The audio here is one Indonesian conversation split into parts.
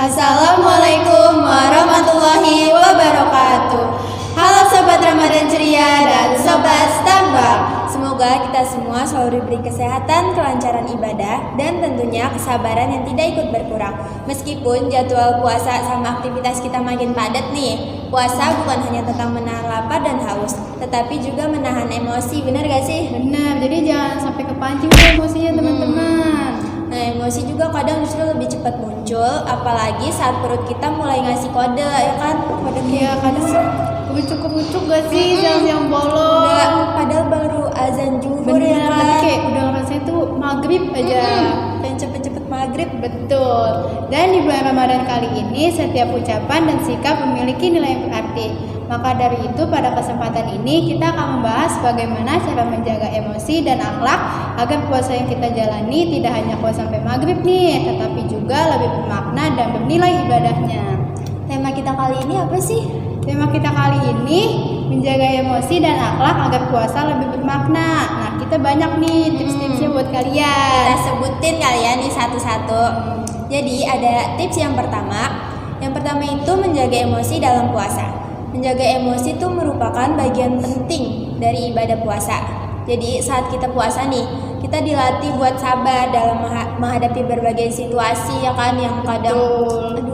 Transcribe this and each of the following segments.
Assalamualaikum warahmatullahi wabarakatuh. Halo Sobat Ramadan Ceria dan Sobat Starbucks. Semoga kita semua selalu diberi kesehatan, kelancaran ibadah, dan tentunya kesabaran yang tidak ikut berkurang. Meskipun jadwal puasa sama aktivitas kita makin padat nih, puasa bukan hanya tentang menahan lapar dan haus, tetapi juga menahan emosi, benar gak sih? Benar, jadi jangan sampai kepancing tuh emosinya teman-teman. Nah, emosi juga kadang justru lebih cepat muncul, apalagi saat perut kita mulai ngasih kode, ya kan? Kode Iya, kadang kebucuk-kebucuk gak sih siang-siang bolong? Padahal baru azan zuhur Bener, ya kan? tapi kayak udah ngerasa itu maghrib aja. Pengen cepet-cepet maghrib. Betul. Dan di bulan Ramadan kali ini setiap ucapan dan sikap memiliki nilai yang berarti. Maka dari itu pada kesempatan ini kita akan membahas bagaimana cara menjaga emosi dan akhlak agar puasa yang kita jalani tidak hanya kuat sampai maghrib nih, tetapi juga lebih bermakna dan bernilai ibadahnya. Tema kita kali ini apa sih? Tema kita kali ini menjaga emosi dan akhlak agar puasa lebih bermakna. Nah, kita banyak nih tips-tipsnya buat kalian. Kita sebutin kalian nih satu-satu. Jadi ada tips yang pertama. Yang pertama itu menjaga emosi dalam puasa. Menjaga emosi itu merupakan bagian penting dari ibadah puasa. Jadi saat kita puasa nih, kita dilatih buat sabar dalam menghadapi berbagai situasi ya kan, yang kadang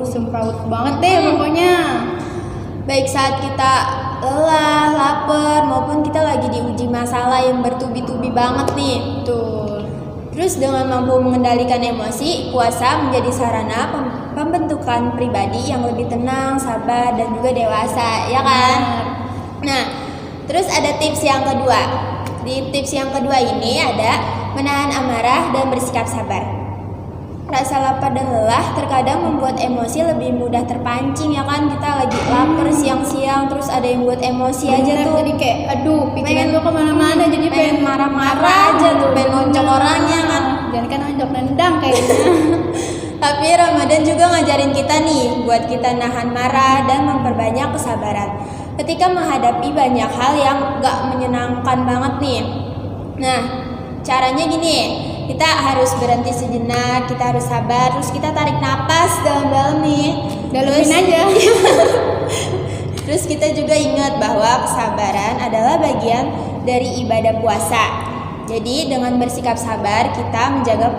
semrawut banget deh pokoknya. Baik saat kita lelah, lapar, maupun kita lagi diuji masalah yang bertubi-tubi banget nih. Betul. Terus dengan mampu mengendalikan emosi, puasa menjadi sarana pembentukan pribadi yang lebih tenang, sabar, dan juga dewasa, ya kan? Nah, terus ada tips yang kedua. Di tips yang kedua ini ada menahan amarah dan bersikap sabar. Rasa lapar dan lelah terkadang membuat emosi lebih mudah terpancing, ya kan? Kita lagi lapar siang-siang, terus ada yang buat emosi aja tuh. Jadi kayak aduh pikiran gue kemana-mana, jadi pengen marah-marah aja tuh, pengen lonjok orangnya kan. Jangan kan lonjok nendang kayaknya. Tapi Ramadan juga ngajarin kita nih buat kita nahan marah dan memperbanyak kesabaran ketika menghadapi banyak hal yang gak menyenangkan banget nih. Nah, caranya gini, kita harus berhenti sejenak, kita harus sabar, terus kita tarik napas dalam-dalam nih. Dalemin aja. Terus kita juga ingat bahwa kesabaran adalah bagian dari ibadah puasa. Jadi dengan bersikap sabar kita menjaga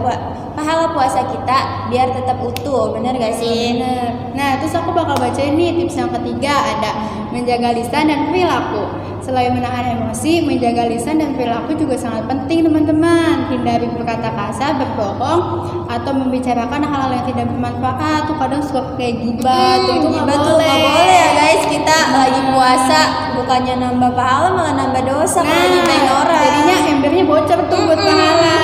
pahala puasa kita biar tetap utuh, bener gak sih? Bener. Nah, terus aku bakal bacain nih tips yang ketiga, ada menjaga lisan dan perilaku. Selain menahan emosi, menjaga lisan dan perilaku juga sangat penting teman-teman. Hindari berkata kasar, berbohong, atau membicarakan hal-hal yang tidak bermanfaat. Tuh kadang suka kayak gibah, itu nggak boleh. Nggak boleh ya guys, kita lagi puasa bukannya nambah pahala malah nambah dosa kalau ngibahin orang. Jadinya embernya bocor tuh buat pahala.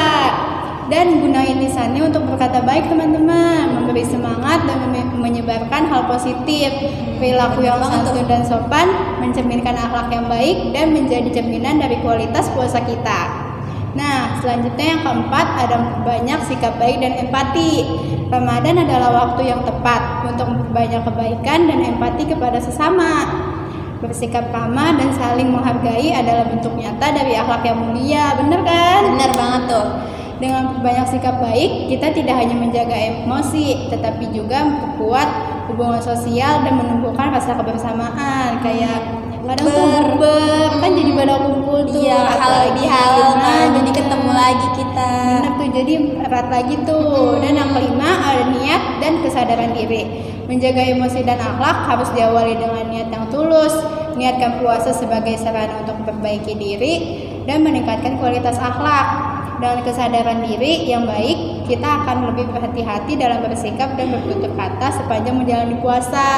Dan gunain lisannya untuk berkata baik teman-teman, memberi semangat dan menyebarkan hal positif. Perilaku yang santun dan sopan mencerminkan akhlak yang baik dan menjadi cerminan dari kualitas puasa kita. Nah, selanjutnya yang keempat ada banyak sikap baik dan empati. Ramadan adalah waktu yang tepat untuk memperbanyak kebaikan dan empati kepada sesama. Bersikap ramah dan saling menghargai adalah bentuk nyata dari akhlak yang mulia, bener kan? Bener banget tuh. Dengan banyak sikap baik, kita tidak hanya menjaga emosi, tetapi juga memperkuat hubungan sosial dan menumbuhkan rasa kebersamaan. Kayak kadang tuh bukber, kan jadi pada kumpul tuh. Iya, halal bihalal kan, jadi ketemu lagi kita. Benar tuh, jadi erat lagi tuh. Dan yang kelima ada niat dan kesadaran diri. Menjaga emosi dan akhlak harus diawali dengan niat yang tulus. Niatkan puasa sebagai sarana untuk memperbaiki diri dan meningkatkan kualitas akhlak. Dengan kesadaran diri yang baik, kita akan lebih berhati-hati dalam bersikap dan bertutur kata sepanjang menjalani puasa.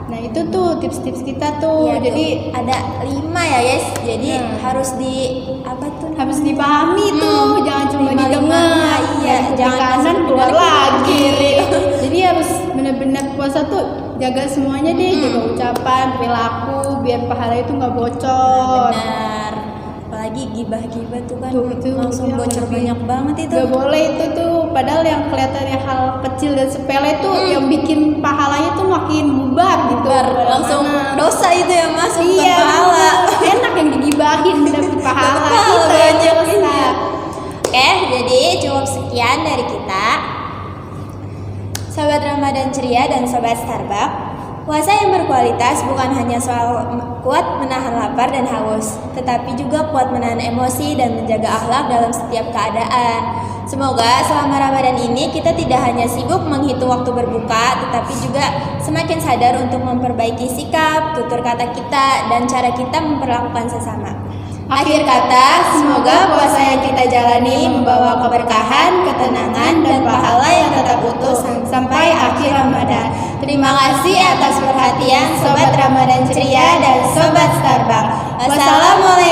Nah, itu tuh tips-tips kita tuh. Ya, jadi tuh, ada 5 ya guys. Jadi harus harus dipahami tuh, jangan cuma didengar. Iya, jangan kanan keluar lagi. Jadi harus benar-benar puasa tuh jaga semuanya deh, jaga ucapan, perilaku, biar pahala itu nggak bocor. Benar. Apalagi gibah-gibah tuh kan tuh, langsung bocor banyak banget itu. Gak boleh itu tuh, padahal yang kelihatannya hal kecil dan sepele tuh yang bikin pahalanya tuh makin bubar gitu. Langsung dosa itu ya masuk ke pahala. Enak yang digibahin dapet pahala. Banyak Oke, jadi cukup sekian dari kita. Sobat Ramadan ceria dan Sobat Starbucks, puasa yang berkualitas bukan hanya soal kuat menahan lapar dan haus, tetapi juga kuat menahan emosi dan menjaga akhlak dalam setiap keadaan. Semoga selama Ramadan ini kita tidak hanya sibuk menghitung waktu berbuka, tetapi juga semakin sadar untuk memperbaiki sikap, tutur kata kita, dan cara kita memperlakukan sesama. Akhir kata, semoga puasa yang kita jalani membawa keberkahan, ketenangan, dan pahala yang tetap utuh sampai akhir Ramadan. Terima kasih atas perhatian Sobat Ramadan ceria dan Sobat Starbucks. Wassalamualaikum